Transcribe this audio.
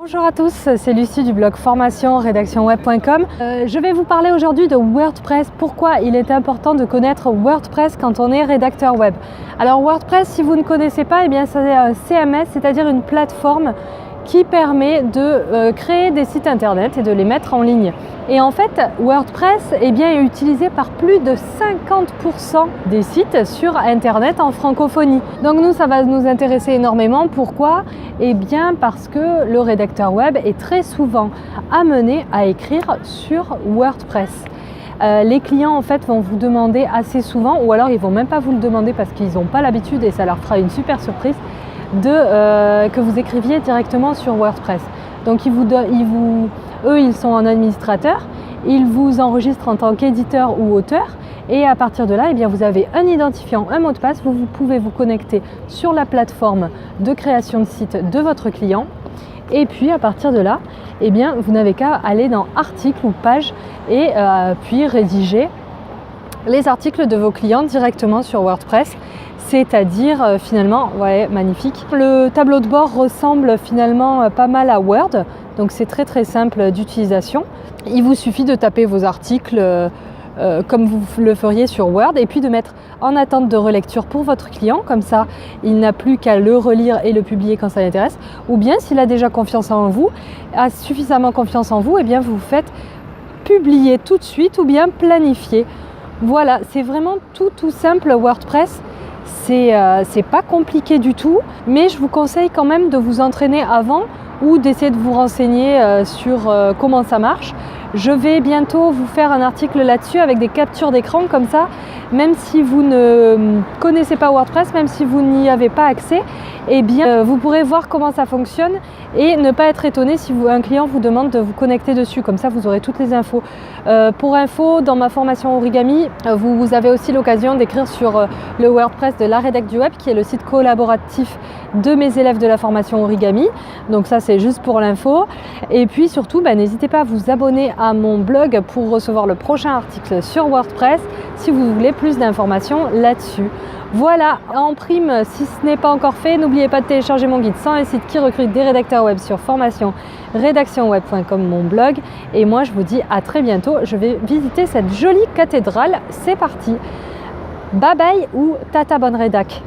Bonjour à tous, c'est Lucie du blog formation rédactionweb.com. Je vais vous parler aujourd'hui de WordPress. Pourquoi il est important de connaître WordPress quand on est rédacteur web. Alors WordPress, si vous ne connaissez pas, c'est un CMS, c'est-à-dire une plateforme qui permet de créer des sites internet et de les mettre en ligne. Et en fait, WordPress est utilisé par plus de 50% des sites sur internet en francophonie. Donc nous, ça va nous intéresser énormément. Pourquoi ? Parce que le rédacteur web est très souvent amené à écrire sur WordPress. Les clients en fait vont vous demander assez souvent, ou alors ils vont même pas vous le demander parce qu'ils n'ont pas l'habitude et ça leur fera une super surprise, que vous écriviez directement sur WordPress. Donc eux, ils sont en administrateur, ils vous enregistrent en tant qu'éditeur ou auteur et à partir de là, vous avez un identifiant, un mot de passe, vous pouvez vous connecter sur la plateforme de création de site de votre client et puis à partir de là, vous n'avez qu'à aller dans articles ou pages et puis rédiger les articles de vos clients directement sur WordPress. C'est-à-dire magnifique. Le tableau de bord ressemble finalement pas mal à Word, donc c'est très très simple d'utilisation. Il vous suffit de taper vos articles comme vous le feriez sur Word et puis de mettre en attente de relecture pour votre client, comme ça il n'a plus qu'à le relire et le publier quand ça l'intéresse, ou bien s'il a déjà confiance en vous, a suffisamment confiance en vous, vous faites publier tout de suite ou bien planifier. Voilà, c'est vraiment tout simple WordPress. C'est pas compliqué du tout, mais je vous conseille quand même de vous entraîner avant ou d'essayer de vous renseigner sur comment ça marche. Je vais bientôt vous faire un article là-dessus avec des captures d'écran comme ça, même si vous ne connaissez pas WordPress, même si vous n'y avez pas accès, vous pourrez voir comment ça fonctionne et ne pas être étonné si un client vous demande de vous connecter dessus, comme ça vous aurez toutes les infos. Pour info, dans ma formation origami, vous avez aussi l'occasion d'écrire sur le WordPress de la Rédac du Web, qui est le site collaboratif de mes élèves de la formation origami. Donc ça c'est juste pour l'info. Et puis surtout, n'hésitez pas à vous abonner à mon blog pour recevoir le prochain article sur WordPress si vous voulez plus d'informations là-dessus. Voilà, en prime, si ce n'est pas encore fait, n'oubliez pas de télécharger mon guide 101 sites qui recrutent des rédacteurs web sur formation rédactionweb.com, mon blog. Et moi, je vous dis à très bientôt. Je vais visiter cette jolie cathédrale. C'est parti. Bye bye ou tata bonne rédac.